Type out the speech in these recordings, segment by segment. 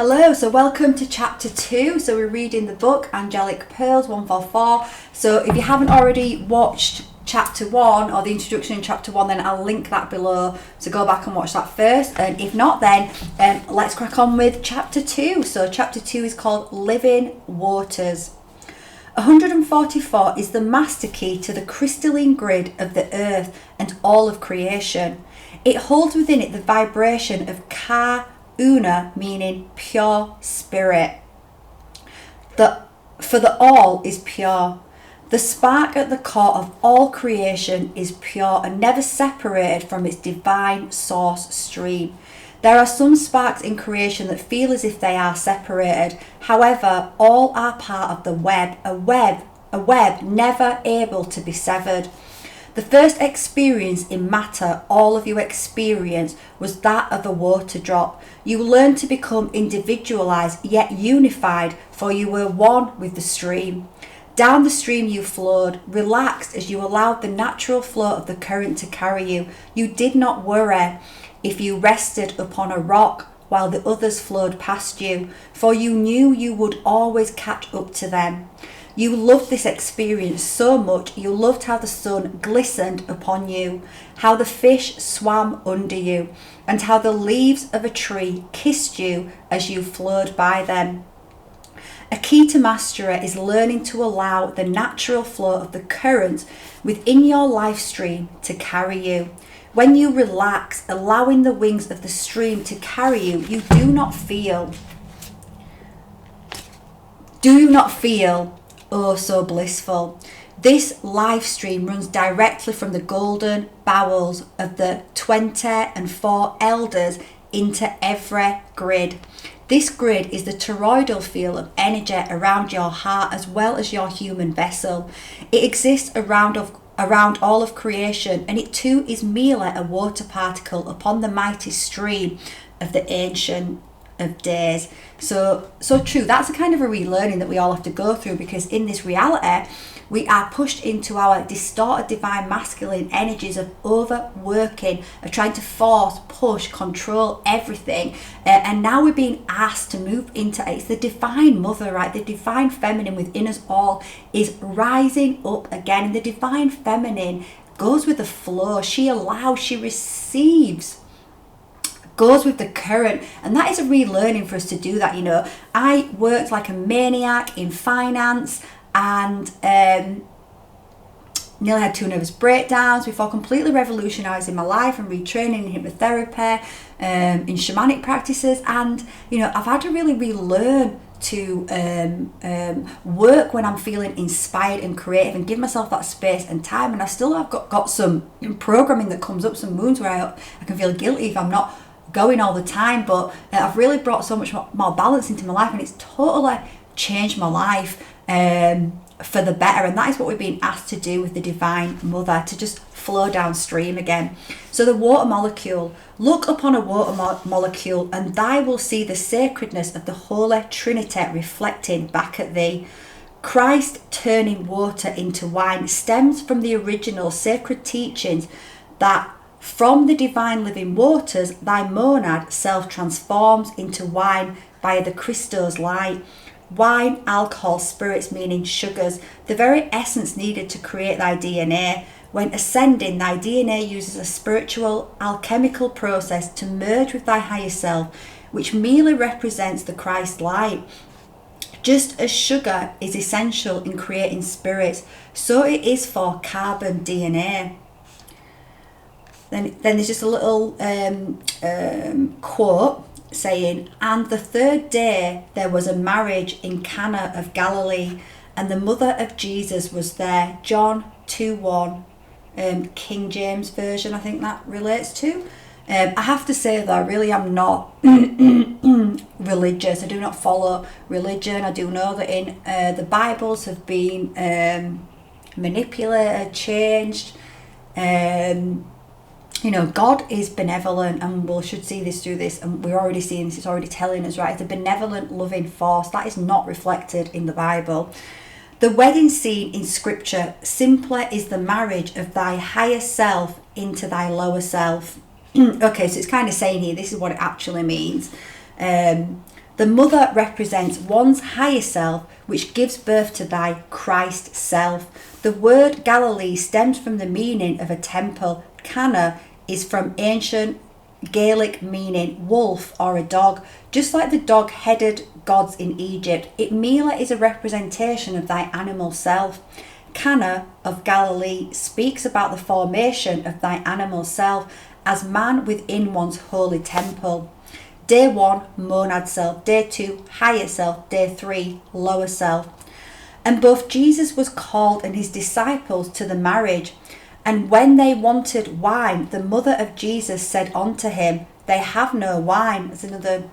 Hello, so welcome to chapter 2. So we're reading the book Angelic Pearls 144. So if you haven't already watched chapter 1 or the introduction in chapter 1, then I'll link that below, so go back and watch that first. And if not, then let's crack on with chapter 2. So chapter 2 is called Living Waters. 144 is the master key to the crystalline grid of the earth and all of creation. It holds within it the vibration of Ka Una, meaning pure spirit. For the all is pure. The spark at the core of all creation is pure and never separated from its divine source stream. There are some sparks in creation that feel as if they are separated. However, all are part of the web, a web never able to be severed. The first experience in matter all of you experience was that of a water drop. You learned to become individualized yet unified, for you were one with the stream. Down the stream you flowed, relaxed as you allowed the natural flow of the current to carry you. You did not worry if you rested upon a rock while the others flowed past you, for you knew you would always catch up to them. You loved this experience so much. You loved how the sun glistened upon you, how the fish swam under you, and how the leaves of a tree kissed you as you flowed by them. A key to mastery is learning to allow the natural flow of the current within your life stream to carry you. When you relax, allowing the wings of the stream to carry you, you do not feel oh so blissful. This life stream runs directly from the golden bowels of the 24 elders into every grid. This grid is the toroidal field of energy around your heart as well as your human vessel. It exists around all of creation, and it too is merely a water particle upon the mighty stream of the ancient of days. So true. That's a kind of a relearning that we all have to go through, because in this reality we are pushed into our distorted divine masculine energies of overworking, of trying to force, push, control everything, and now we're being asked to move into it's the divine mother, right? The divine feminine within us all is rising up again, and the divine feminine goes with the flow. She allows, she receives, goes with the current, and that is a relearning for us to do that. I worked like a maniac in finance and nearly had 2 nervous breakdowns before completely revolutionising my life and retraining in hypnotherapy, in shamanic practices, and I've had to really relearn to work when I'm feeling inspired and creative and give myself that space and time. And I still have got some programming that comes up, some wounds where I can feel guilty if I'm not going all the time, but I've really brought so much more balance into my life, and it's totally changed my life for the better. And that is what we're being asked to do with the divine mother, to just flow downstream again. So the water molecule, look upon a water molecule and thou will see the sacredness of the Holy Trinity reflecting back at thee. Christ turning water into wine stems from the original sacred teachings that from the divine living waters, thy monad self transforms into wine via the Christos light. Wine, alcohol, spirits, meaning sugars, the very essence needed to create thy DNA. When ascending, thy DNA uses a spiritual, alchemical process to merge with thy higher self, which merely represents the Christ light. Just as sugar is essential in creating spirits, so it is for carbon DNA. Then there's just a little quote saying, and the third day there was a marriage in Cana of Galilee, and the mother of Jesus was there. John 2:1, King James Version, I think that relates to. I have to say though, I really am not religious. I do not follow religion. I do know that in the Bibles have been manipulated, changed. God is benevolent, and we should see this through this, and we're already seeing this. It's already telling us, right? It's a benevolent, loving force that is not reflected in the Bible. The wedding scene in scripture simply is the marriage of thy higher self into thy lower self. Okay, so it's kind of saying here, this is what it actually means. The The mother represents one's higher self, which gives birth to thy Christ self. The word Galilee stems from the meaning of a temple. Cana is from ancient Gaelic meaning wolf or a dog. Just like the dog-headed gods in Egypt, Itmila is a representation of thy animal self. Cana of Galilee speaks about the formation of thy animal self as man within one's holy temple. Day 1, monad self. Day 2, higher self. Day 3, lower self. And both Jesus was called and his disciples to the marriage. And when they wanted wine, the mother of Jesus said unto him, they have no wine. That's another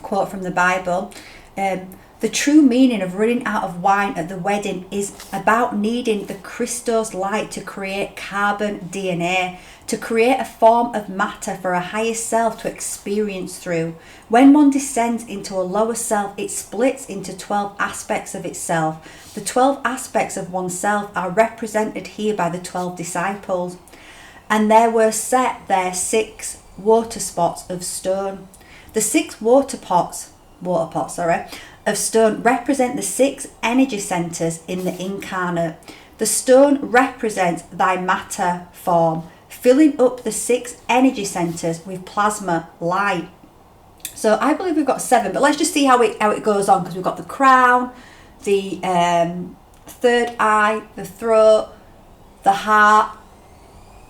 quote from the Bible. The true meaning of running out of wine at the wedding is about needing the Christos light to create carbon DNA, to create a form of matter for a higher self to experience through. When one descends into a lower self, it splits into 12 aspects of itself. The 12 aspects of oneself are represented here by the 12 disciples. And there were set there 6 water spots of stone. The 6 water pots of stone represent the 6 energy centers in the incarnate. The stone represents thy matter form, filling up the 6 energy centers with plasma light. So I believe we've got 7, but let's just see how it goes on, because we've got the crown, the third eye, the throat, the heart,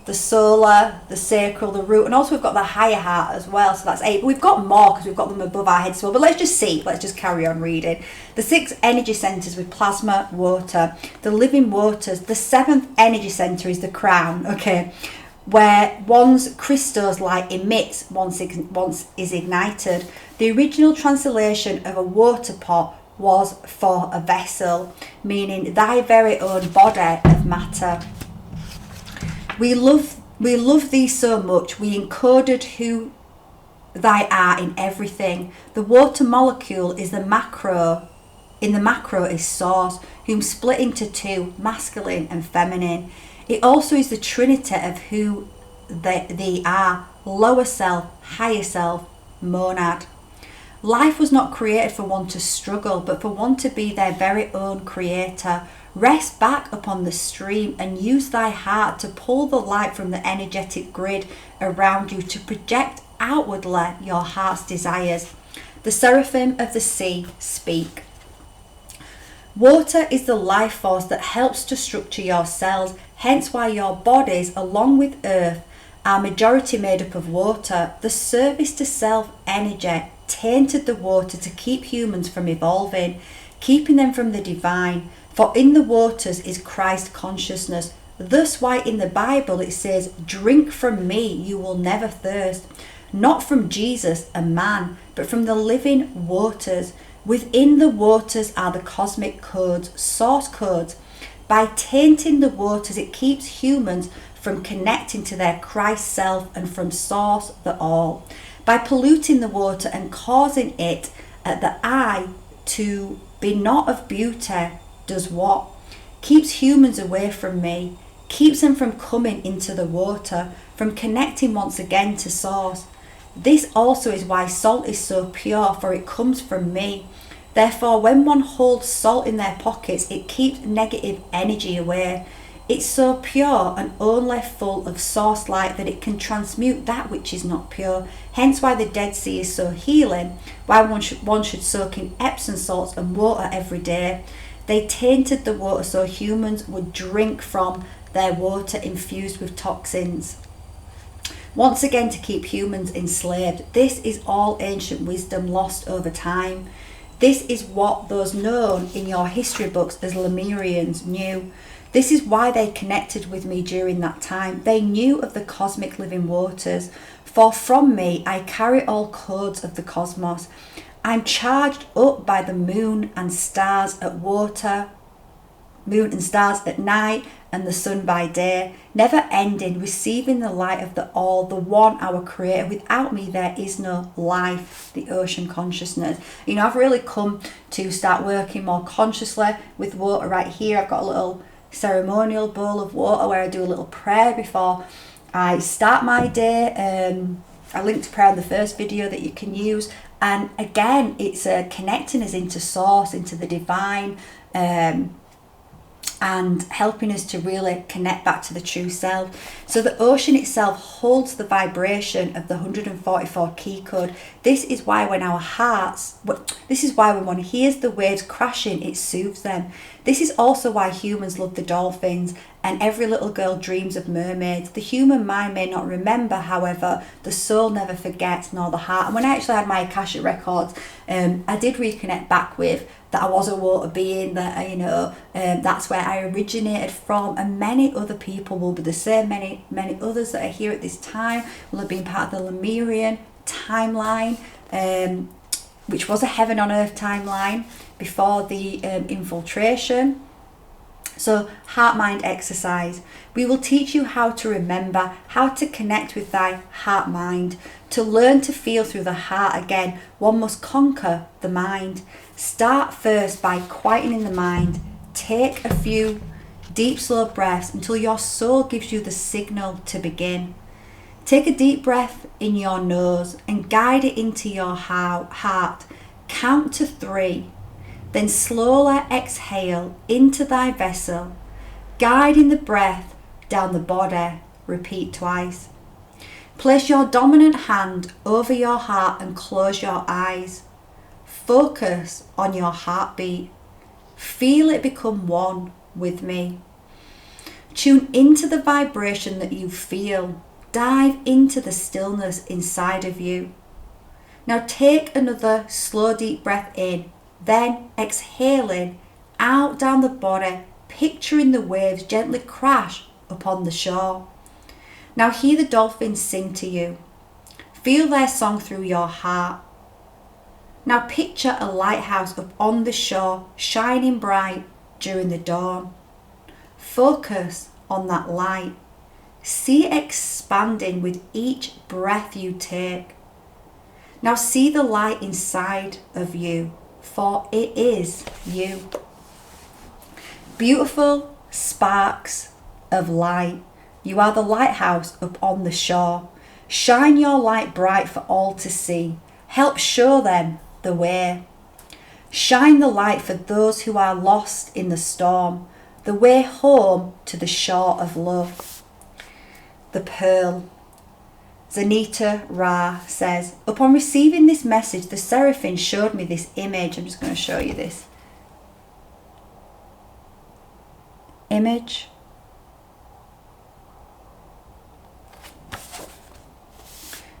the solar, the sacral, the root, and also we've got the higher heart as well. So that's 8. But we've got more because we've got them above our heads as well. But let's just see. Let's just carry on reading. The 6 energy centers with plasma, water, the living waters. The 7th energy center is the crown. Okay, where one's Christos light emits once is ignited. The original translation of a water pot was for a vessel, meaning thy very own body of matter. We love thee so much, we encoded who thy are in everything. The water molecule is the macro. In the macro is source, whom split into 2, masculine and feminine. It also is the trinity of who they are, lower self, higher self, monad. Life was not created for one to struggle, but for one to be their very own creator. Rest back upon the stream and use thy heart to pull the light from the energetic grid around you to project outwardly your heart's desires. The seraphim of the sea speak. Water is the life force that helps to structure your cells, hence why your bodies, along with earth, are majority made up of water. The service to self energy tainted the water to keep humans from evolving, keeping them from the divine. For in the waters is Christ consciousness. Thus why in the Bible it says, drink from me, you will never thirst. Not from Jesus, a man, but from the living waters. Within the waters are the cosmic codes, source codes. By tainting the waters, it keeps humans from connecting to their Christ self and from source the all. By polluting the water and causing it at the eye to be not of beauty, does what? Keeps humans away from me, keeps them from coming into the water, from connecting once again to source. This also is why salt is so pure, for it comes from me. Therefore, when one holds salt in their pockets, it keeps negative energy away. It's so pure and only full of source light that it can transmute that which is not pure. Hence why the Dead Sea is so healing, why one should soak in Epsom salts and water every day. They tainted the water so humans would drink from their water infused with toxins. Once again, to keep humans enslaved. This is all ancient wisdom lost over time. This is what those known in your history books as Lemurians knew. This is why they connected with me during that time. They knew of the cosmic living waters. For from me I carry all codes of the cosmos. I'm charged up by the moon and stars at night and the sun by day, never ending, receiving the light of the all, the one, our creator. Without me there is no life, the ocean consciousness. You know, I've really come to start working more consciously with water right here. I've got a little ceremonial bowl of water where I do a little prayer before I start my day. I linked prayer in the first video that you can use. And again, it's connecting us into source, into the divine, and helping us to really connect back to the true self. So the ocean itself holds the vibration of the 144 key code. This is why when when one hears the waves crashing, it soothes them. This is also why humans love the dolphins, and every little girl dreams of mermaids. The human mind may not remember, however, the soul never forgets, nor the heart. And when I actually had my Akashic records, I did reconnect back with that I was a water being, that that's where I originated from, and many other people will be the same. Many others that are here at this time will have been part of the Lemurian timeline, which was a heaven on earth timeline before the infiltration. So heart mind exercise. We will teach you how to remember, how to connect with thy heart mind. To learn to feel through the heart again, one must conquer the mind. Start first by quietening the mind. Take a few deep, slow breaths until your soul gives you the signal to begin. Take a deep breath in your nose and guide it into your heart. Count to 3. Then slowly exhale into thy vessel, guiding the breath down the body. Repeat twice. Place your dominant hand over your heart and close your eyes. Focus on your heartbeat. Feel it become one with me. Tune into the vibration that you feel. Dive into the stillness inside of you. Now take another slow deep breath in, then exhaling out down the body, picturing the waves gently crash upon the shore. Now hear the dolphins sing to you. Feel their song through your heart. Now picture a lighthouse up on the shore, shining bright during the dawn. Focus on that light. See it expanding with each breath you take. Now see the light inside of you, for it is you. Beautiful sparks of light. You are the lighthouse up on the shore. Shine your light bright for all to see. Help show them the way. Shine the light for those who are lost in the storm, the way home to the shore of love. The Pearl. Zanita Ra says, upon receiving this message, the Seraphim showed me this image. I'm just going to show you this image.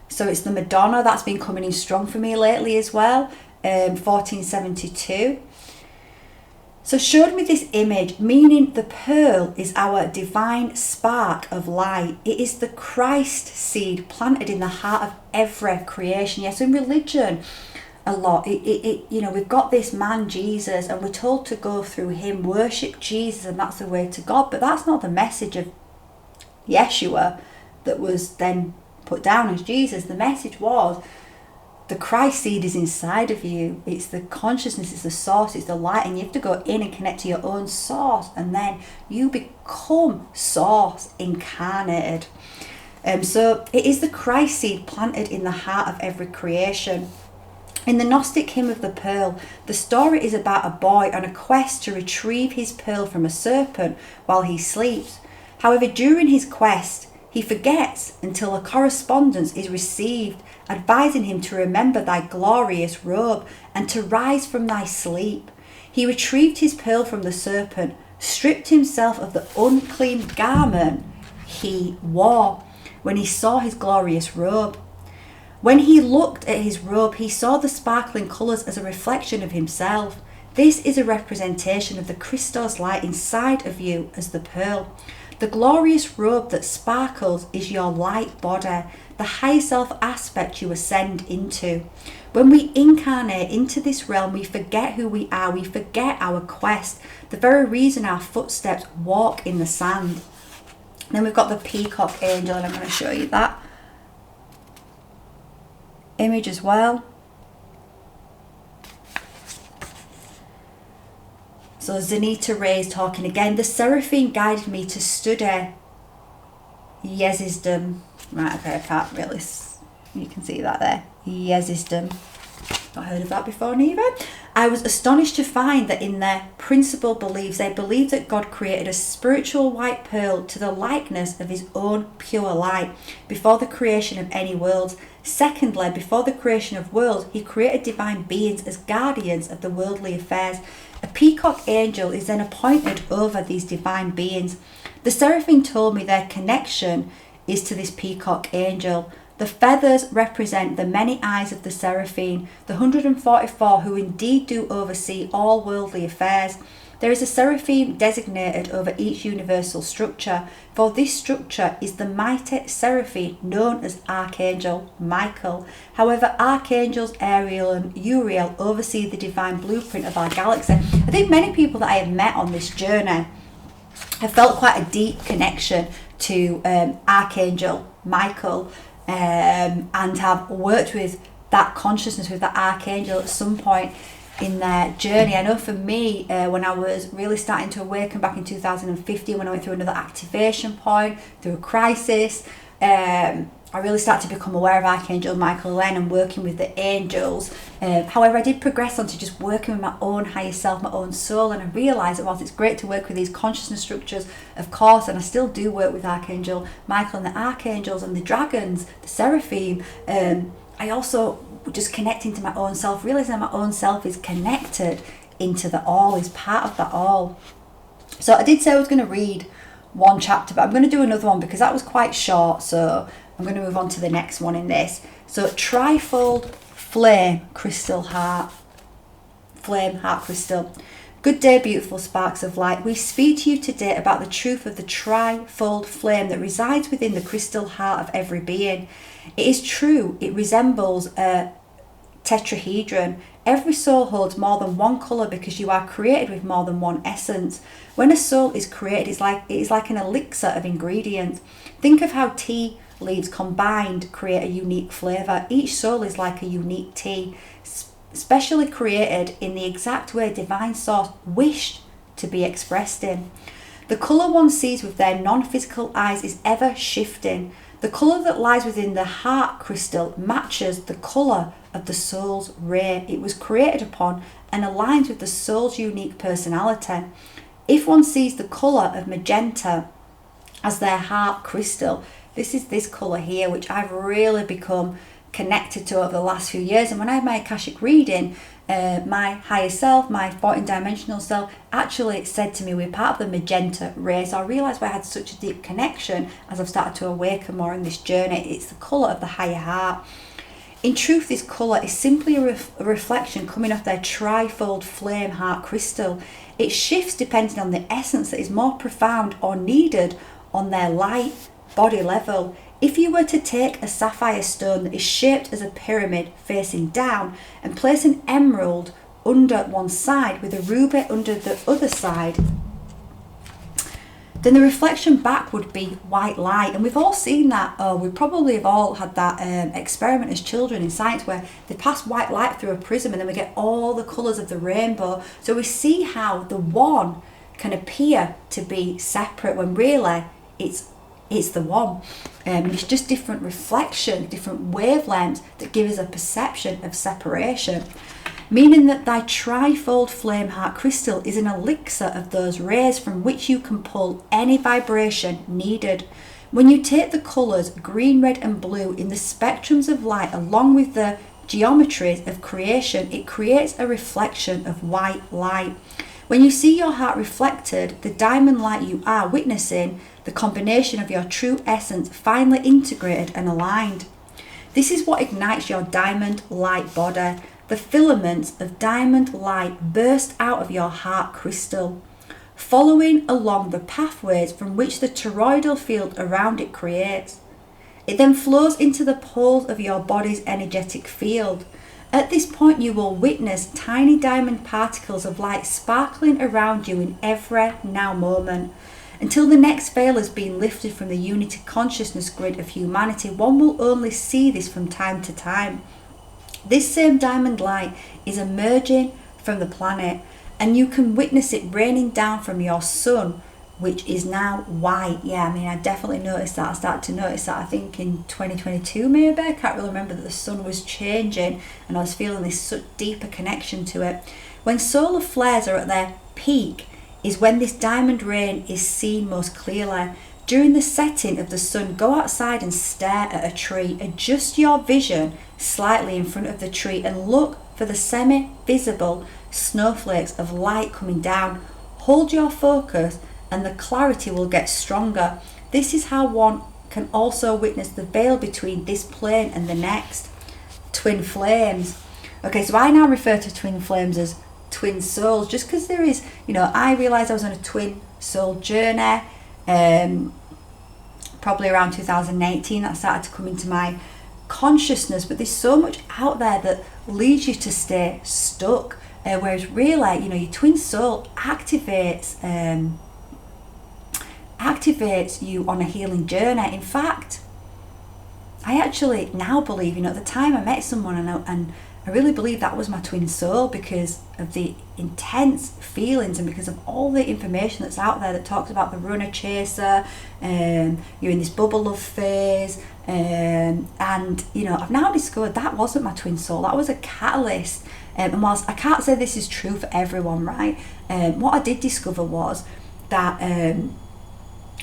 So it's the Madonna that's been coming in strong for me lately as well, 1472. So showed me this image, meaning the pearl is our divine spark of light. It is the Christ seed planted in the heart of every creation. Yes, in religion, a lot, we've got this man Jesus, and we're told to go through him, worship Jesus, and that's the way to God. But that's not the message of Yeshua that was then put down as Jesus. The message was, the Christ seed is inside of you. It's the consciousness, it's the source, it's the light, and you have to go in and connect to your own source, and then you become source incarnated. So it is the Christ seed planted in the heart of every creation. In the Gnostic hymn of the Pearl, the story is about a boy on a quest to retrieve his pearl from a serpent while he sleeps. However, during his quest, he forgets until a correspondence is received advising him to remember thy glorious robe and to rise from thy sleep. He retrieved his pearl from the serpent, stripped himself of the unclean garment he wore when he saw his glorious robe. When he looked at his robe, he saw the sparkling colours as a reflection of himself. This is a representation of the Christos light inside of you as the pearl. The glorious robe that sparkles is your light body, the high self aspect you ascend into. When we incarnate into this realm, we forget who we are, we forget our quest, the very reason our footsteps walk in the sand. Then we've got the peacock angel, and I'm going to show you that image as well. So Zanita Ray is talking again. The Seraphim guided me to study Yezisdom. Right, okay, I can't really, you can see that there. Yezisdom. Not heard of that before neither. I was astonished to find that in their principal beliefs, they believed that God created a spiritual white pearl to the likeness of his own pure light before the creation of any worlds. Secondly, before the creation of worlds, he created divine beings as guardians of the worldly affairs. A peacock angel is then appointed over these divine beings. The Seraphim told me their connection is to this peacock angel. The feathers represent the many eyes of the Seraphim, the 144 who indeed do oversee all worldly affairs. There is a Seraphim designated over each universal structure, for this structure is the mighty Seraphim known as Archangel Michael. However, Archangels Ariel and Uriel oversee the divine blueprint of our galaxy. I think many people that I have met on this journey have felt quite a deep connection to Archangel Michael, and have worked with that consciousness, with that archangel at some point in their journey. I know for me, when I was really starting to awaken back in 2015, when I went through another activation point, through a crisis, I really started to become aware of Archangel Michael then and working with the angels. However, I did progress on to just working with my own higher self, my own soul, and I realised that whilst it's great to work with these consciousness structures, of course, and I still do work with Archangel Michael and the archangels and the dragons, the seraphim, I also just connecting to my own self, realising that my own self is connected into the all, is part of that all. So I did say I was going to read one chapter, but I'm going to do another one because that was quite short, so I'm going to move on to the next one in this. So trifold flame crystal heart, flame heart crystal. Good day, beautiful sparks of light. We speak to you today about the truth of the trifold flame that resides within the crystal heart of every being. It is true, it resembles a tetrahedron. Every soul holds more than one colour because you are created with more than one essence. When a soul is created, it is like an elixir of ingredients. Think of how tea leaves combined create a unique flavour. Each soul is like a unique tea, specially created in the exact way Divine Source wished to be expressed in. The colour one sees with their non-physical eyes is ever shifting. The colour that lies within the heart crystal matches the colour of the soul's ray it was created upon and aligns with the soul's unique personality. If one sees the colour of magenta as their heart crystal, this is this colour here, which I've really become connected to over the last few years. And when I had my Akashic reading, my higher self, my 14-dimensional self, actually said to me, we're part of the magenta race. So I realised why I had such a deep connection as I've started to awaken more in this journey. It's the colour of the higher heart. In truth, this colour is simply a reflection coming off their trifold flame heart crystal. It shifts depending on the essence that is more profound or needed on their light body level. If you were to take a sapphire stone that is shaped as a pyramid facing down and place an emerald under one side with a ruby under the other side, then the reflection back would be white light. And we've all seen that, we probably have all had that experiment as children in science where they pass white light through a prism and then we get all the colours of the rainbow. So we see how the one can appear to be separate when really it's the one. And it's just different reflection, different wavelengths that give us a perception of separation. Meaning that thy trifold flame heart crystal is an elixir of those rays from which you can pull any vibration needed. When you take the colours green, red and blue in the spectrums of light along with the geometries of creation, it creates a reflection of white light. When you see your heart reflected, the diamond light you are witnessing, the combination of your true essence finally integrated and aligned. This is what ignites your diamond light body. The filaments of diamond light burst out of your heart crystal, following along the pathways from which the toroidal field around it creates. It then flows into the poles of your body's energetic field. At this point, you will witness tiny diamond particles of light sparkling around you in every now moment. Until the next veil has been lifted from the unity consciousness grid of humanity, one will only see this from time to time. This same diamond light is emerging from the planet, and you can witness it raining down from your sun which is now white. Yeah, I mean, I definitely noticed that. I started to notice that, I think, in 2022 maybe. I can't really remember, that the sun was changing and I was feeling this such deeper connection to it. When solar flares are at their peak is when this diamond rain is seen most clearly. During the setting of the sun, go outside and stare at a tree. Adjust your vision slightly in front of the tree and look for the semi-visible snowflakes of light coming down. Hold your focus and the clarity will get stronger. This is how one can also witness the veil between this plane and the next. Twin flames. Okay, so I now refer to twin flames as twin souls, just because there is, I realised I was on a twin soul journey, probably around 2018, that started to come into my consciousness, but there's so much out there that leads you to stay stuck, whereas really, your twin soul activates you on a healing journey. In fact, I actually now believe, at the time I met someone, and I really believe that was my twin soul, because of the intense feelings and because of all the information that's out there that talks about the runner chaser, you're in this bubble love phase, and I've now discovered that wasn't my twin soul. That was a catalyst, and whilst I can't say this is true for everyone, right, what I did discover was that,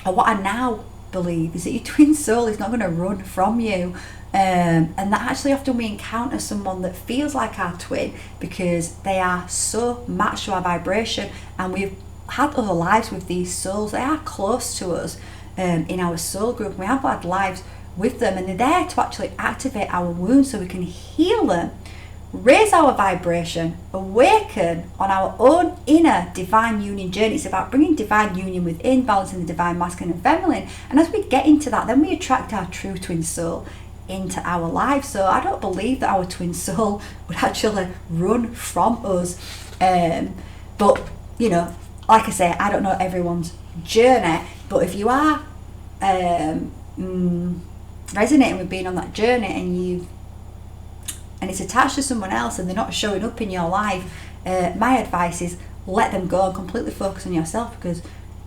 or what I now believe, is that your twin soul is not going to run from you. And that actually often we encounter someone that feels like our twin because they are so matched to our vibration, and we've had other lives with these souls. They are close to us in our soul group. We have had lives with them, and they're there to actually activate our wounds so we can heal them, raise our vibration, awaken on our own inner divine union journey. It's about bringing divine union within, balancing the divine masculine and feminine. And as we get into that, then we attract our true twin soul into our lives. So I don't believe that our twin soul would actually run from us, but like I say, I don't know everyone's journey, but if you are resonating with being on that journey and it's attached to someone else and they're not showing up in your life, my advice is let them go and completely focus on yourself, because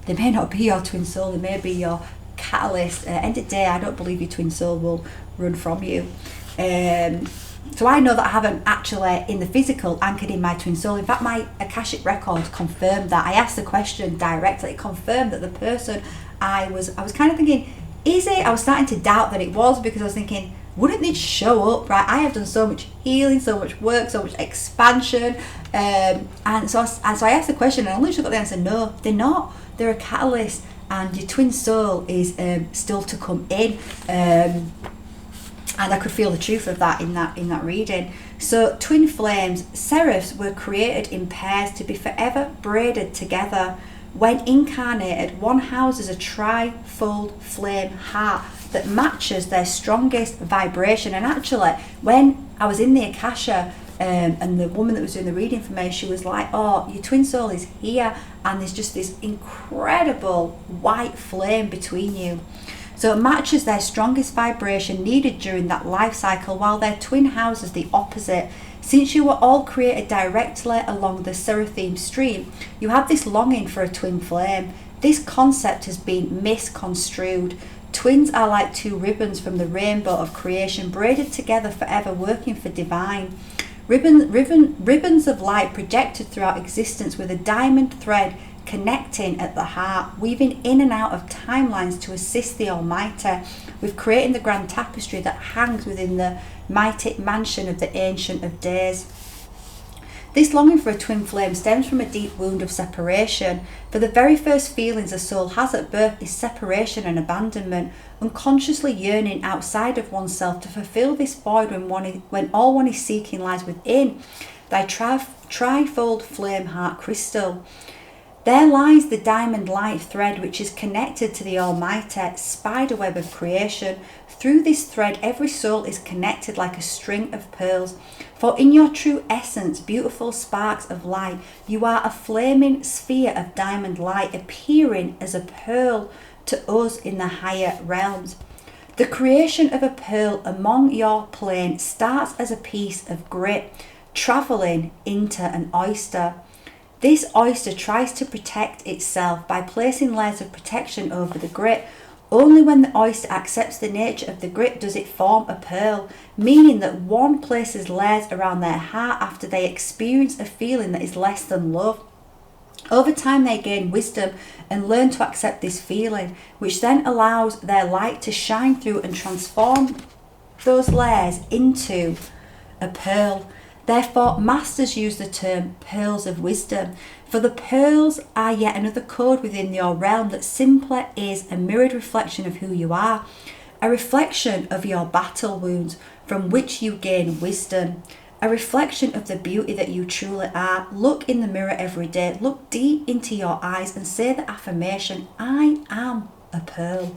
they may not be your twin soul, they may be your catalyst. End of the day, I don't believe your twin soul will run from you. So I know that I haven't actually in the physical anchored in my twin soul. In fact, my Akashic records confirmed that. I asked the question directly. It confirmed that the person I was kind of thinking, is it? I was starting to doubt that it was, because I was thinking, wouldn't they show up, right? I have done so much healing, so much work, so much expansion, and so I asked the question, and I literally got the answer, no, they're not. They're a catalyst, and your twin soul is still to come in, and I could feel the truth of that in that reading. So twin flames, seraphs, were created in pairs to be forever braided together. When incarnated, one houses a tri-fold flame heart that matches their strongest vibration. And actually, when I was in the Akasha, and the woman that was doing the reading for me, she was like, oh, your twin soul is here, and there's just this incredible white flame between you. So it matches their strongest vibration needed during that life cycle, while their twin houses the opposite. Since you were all created directly along the Seraphim stream, you have this longing for a twin flame. This concept has been misconstrued. Twins are like two ribbons from the rainbow of creation, braided together forever, working for divine. Ribbons of light projected throughout existence with a diamond thread connecting at the heart, weaving in and out of timelines to assist the Almighty with creating the grand tapestry that hangs within the mighty mansion of the Ancient of Days. This longing for a twin flame stems from a deep wound of separation. For the very first feelings a soul has at birth is separation and abandonment, unconsciously yearning outside of oneself to fulfill this void when all one is seeking lies within thy trifold flame heart crystal. There lies the diamond light thread, which is connected to the Almighty spiderweb of creation. Through this thread, every soul is connected like a string of pearls. For in your true essence, beautiful sparks of light, you are a flaming sphere of diamond light, appearing as a pearl to us in the higher realms. The creation of a pearl among your plane starts as a piece of grit, travelling into an oyster. This oyster tries to protect itself by placing layers of protection over the grit. Only when the oyster accepts the nature of the grit does it form a pearl, meaning that one places layers around their heart after they experience a feeling that is less than love. Over time they gain wisdom and learn to accept this feeling, which then allows their light to shine through and transform those layers into a pearl. Therefore, masters use the term pearls of wisdom, for the pearls are yet another code within your realm that simply is a mirrored reflection of who you are, a reflection of your battle wounds from which you gain wisdom, a reflection of the beauty that you truly are. Look in the mirror every day, look deep into your eyes and say the affirmation, I am a pearl.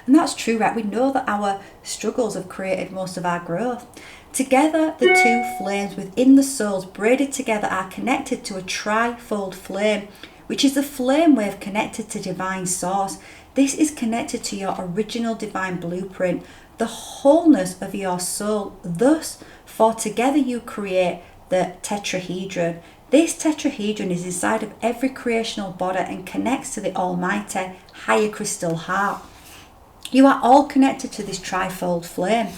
And that's true, right? We know that our struggles have created most of our growth. Together, the two flames within the souls braided together are connected to a tri-fold flame, which is the flame wave connected to divine source. This is connected to your original divine blueprint, the wholeness of your soul. Thus, for together you create the tetrahedron. This tetrahedron is inside of every creational body and connects to the almighty higher crystal heart. You are all connected to this tri-fold flame.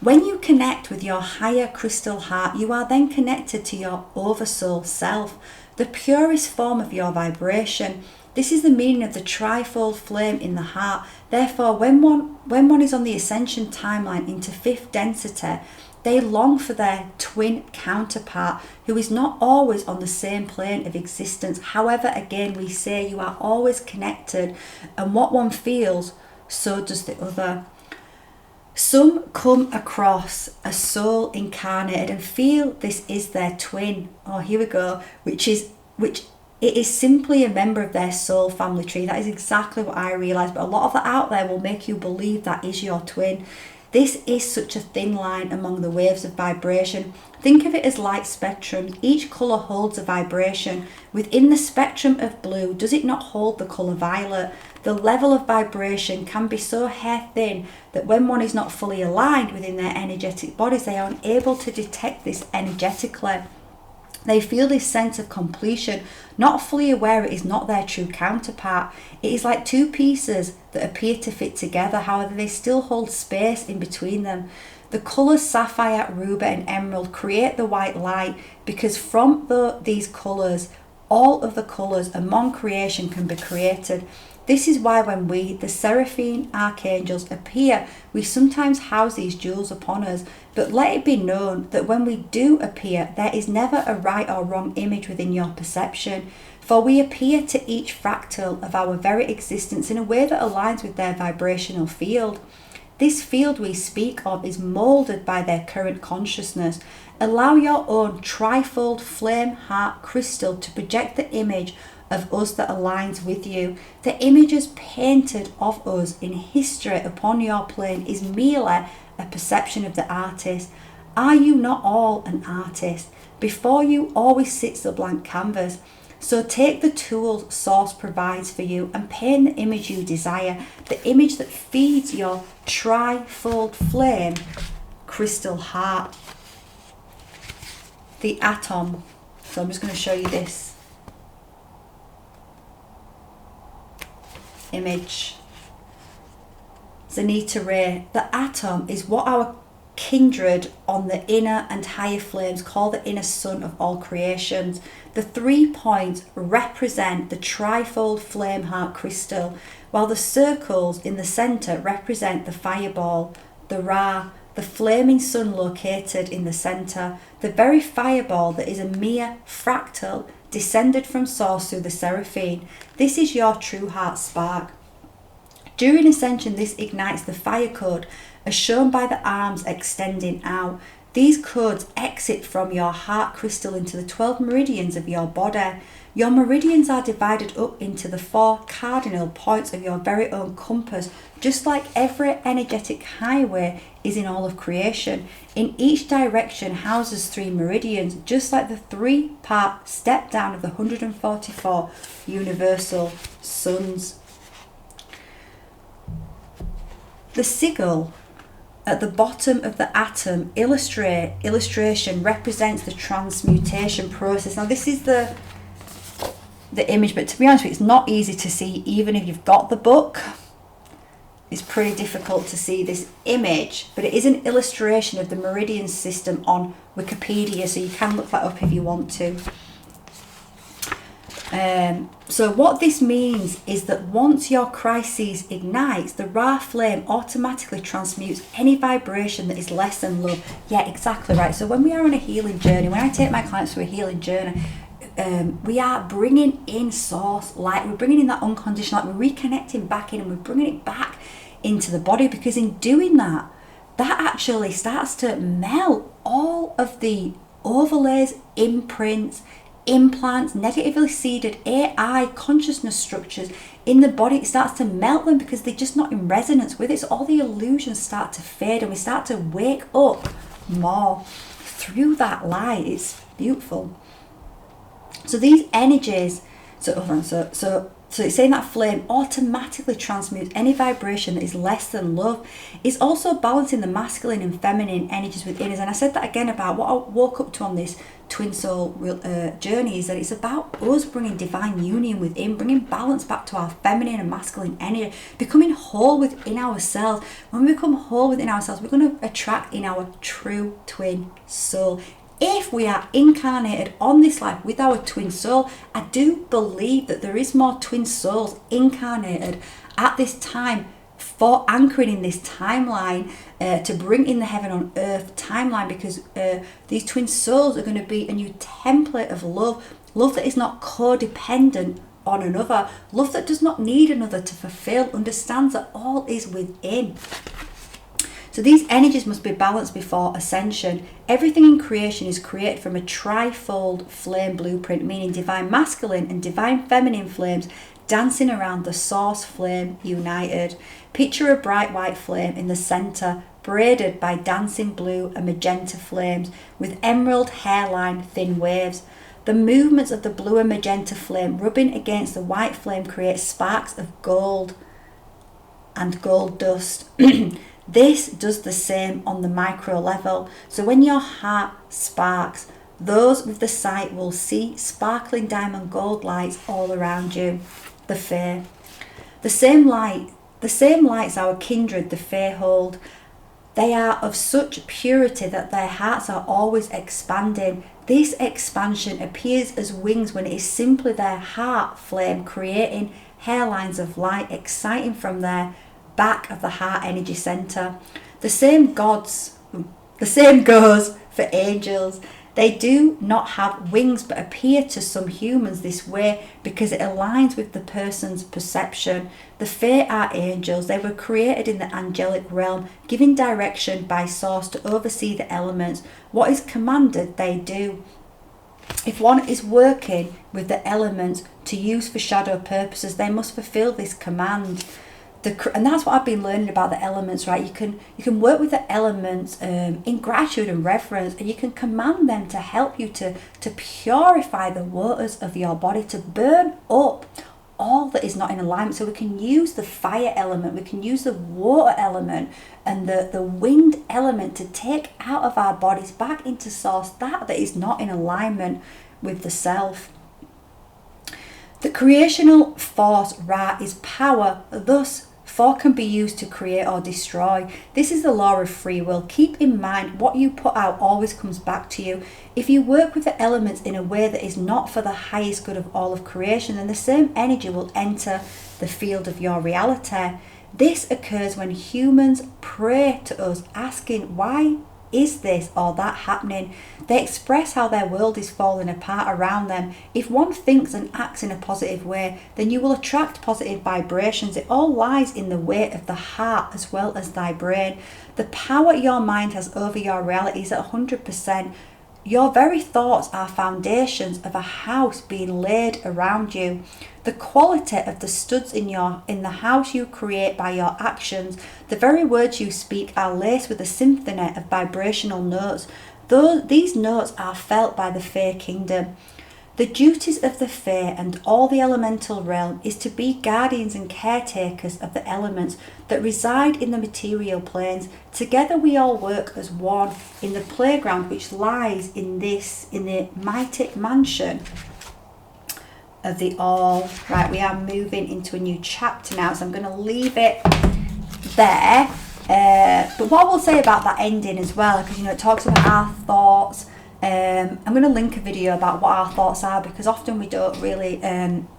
When you connect with your higher crystal heart, you are then connected to your oversoul self, the purest form of your vibration. This is the meaning of the tri-fold flame in the heart. Therefore, when one is on the ascension timeline into fifth density, they long for their twin counterpart who is not always on the same plane of existence. However, again, we say you are always connected, and what one feels, so does the other. Some come across a soul incarnated and feel this is their twin. Oh, here we go. Which it is simply a member of their soul family tree. That is exactly what I realised. But a lot of that out there will make you believe that is your twin. This is such a thin line among the waves of vibration. Think of it as light spectrums. Each colour holds a vibration. Within the spectrum of blue, does it not hold the colour violet? The level of vibration can be so hair thin that when one is not fully aligned within their energetic bodies, they are unable to detect this energetically. They feel this sense of completion, not fully aware it is not their true counterpart. It is like two pieces that appear to fit together, however they still hold space in between them. The colours sapphire, ruby and emerald create the white light because from these colours, all of the colours among creation can be created. This is why when we, the Seraphim archangels, appear, we sometimes house these jewels upon us. But let it be known that when we do appear, there is never a right or wrong image within your perception. For we appear to each fractal of our very existence in a way that aligns with their vibrational field. This field we speak of is moulded by their current consciousness. Allow your own trifold flame heart crystal to project the image of us that aligns with you. The images painted of us in history upon your plane is merely a perception of the artist. Are you not all an artist? Before you always sits the blank canvas. So take the tools Source provides for you and paint the image you desire, the image that feeds your tri-fold flame crystal heart. The atom. So I'm just going to show you this image. Zenita ray. The atom is what our kindred on the inner and higher flames call the inner sun of all creations. The 3 points represent the trifold flame heart crystal, while the circles in the centre represent the fireball, the Ra, the flaming sun located in the centre, the very fireball that is a mere fractal descended from source through the Seraphim. This is your true heart spark. During ascension, this ignites the fire code as shown by the arms extending out. These codes exit from your heart crystal into the 12 meridians of your body. Your meridians are divided up into the 4 cardinal points of your very own compass, just like every energetic highway is in all of creation. In each direction houses 3 meridians, just like the 3-part step down of the 144 universal suns. The sigil at the bottom of the atom illustration represents the transmutation process. Now this is the the image, but to be honest with you, it's not easy to see even if you've got the book. It's pretty difficult to see this image, but it is an illustration of the meridian system on Wikipedia, so you can look that up if you want to. So what this means is that once your crisis ignites, the Ra flame automatically transmutes any vibration that is less than love. Yeah, exactly right. So when we are on a healing journey, when I take my clients through a healing journey, we are bringing in source light, we're bringing in that unconditional light, we're reconnecting back in, and we're bringing it back into the body, because in doing that, that actually starts to melt all of the overlays, imprints, implants, negatively seeded AI consciousness structures in the body. It starts to melt them because they're just not in resonance with it. So all the illusions start to fade, and we start to wake up more through that light. It's beautiful. So these energies, so it's saying that flame automatically transmutes any vibration that is less than love. It's also balancing the masculine and feminine energies within us. And I said that again about what I woke up to on this twin soul journey, is that it's about us bringing divine union within, bringing balance back to our feminine and masculine energy, becoming whole within ourselves. When we become whole within ourselves, we're going to attract in our true twin soul. If we are incarnated on this life with our twin soul, I do believe that there is more twin souls incarnated at this time for anchoring in this timeline, to bring in the heaven on earth timeline, because these twin souls are going to be a new template of love that is not codependent on another, love that does not need another to fulfill, understands that all is within. So these energies must be balanced before ascension. Everything in creation is created from a trifold flame blueprint, meaning divine masculine and divine feminine flames dancing around the source flame united. Picture a bright white flame in the center, braided by dancing blue and magenta flames with emerald hairline thin waves. The movements of the blue and magenta flame rubbing against the white flame create sparks of gold and gold dust. This does the same on the micro level. So when your heart sparks, those with the sight will see sparkling diamond gold lights all around you. The Fae. The same lights our kindred, the Fae, hold. They are of such purity that their hearts are always expanding. This expansion appears as wings when it is simply their heart flame creating hairlines of light exciting from their back of the heart energy center. The same goes for angels. They do not have wings but appear to some humans this way because it aligns with the person's perception. The Fae are angels. They were created in the angelic realm, given direction by source to oversee the elements. What is commanded, they do. If one is working with the elements to use for shadow purposes, they must fulfill this command. And that's what I've been learning about the elements, right? You can work with the elements in gratitude and reverence, and you can command them to help you to purify the waters of your body, to burn up all that is not in alignment. So we can use the fire element, we can use the water element and the wind element to take out of our bodies back into source that is not in alignment with the self. The creational force Ra is power, thus Four can be used to create or destroy. This is the law of free will. Keep in mind what you put out always comes back to you. If you work with the elements in a way that is not for the highest good of all of creation, then the same energy will enter the field of your reality. This occurs when humans pray to us asking, why is this or that happening? They express how their world is falling apart around them. If one thinks and acts in a positive way, then you will attract positive vibrations. It all lies in the weight of the heart as well as thy brain. The power your mind has over your reality is at 100%. Your very thoughts are foundations of a house being laid around you. The quality of the studs in the house you create by your actions, the very words you speak are laced with a symphony of vibrational notes. These notes are felt by the Fae kingdom. The duties of the Fae and all the elemental realm is to be guardians and caretakers of the elements that reside in the material planes. Together we all work as one in the playground which lies in the mighty mansion of the all. Right, we are moving into a new chapter now, so I'm going to leave it there. But what we'll say about that ending as well, because it talks about our thoughts. I'm going to link a video about what our thoughts are, because often we don't really,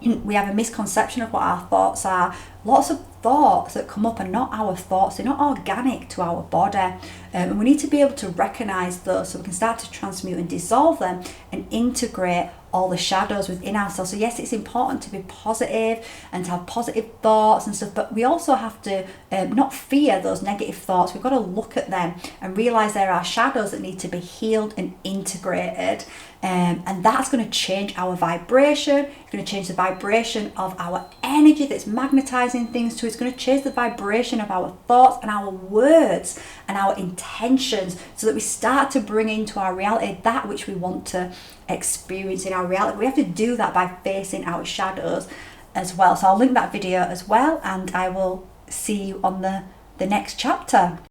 we have a misconception of what our thoughts are. Lots of thoughts that come up are not our thoughts, they're not organic to our body, and we need to be able to recognize those so we can start to transmute and dissolve them and integrate all the shadows within ourselves. So yes, it's important to be positive and to have positive thoughts and stuff, but we also have to not fear those negative thoughts. We've got to look at them and realize there are shadows that need to be healed and integrated, and that's going to change our vibration. It's going to change the vibration of our energy that's magnetizing things to. It's going to change the vibration of our thoughts and our words and our intentions, so that we start to bring into our reality that which we want to experience in our reality. We have to do that by facing our shadows as well. So I'll link that video as well, and I will see you on the next chapter.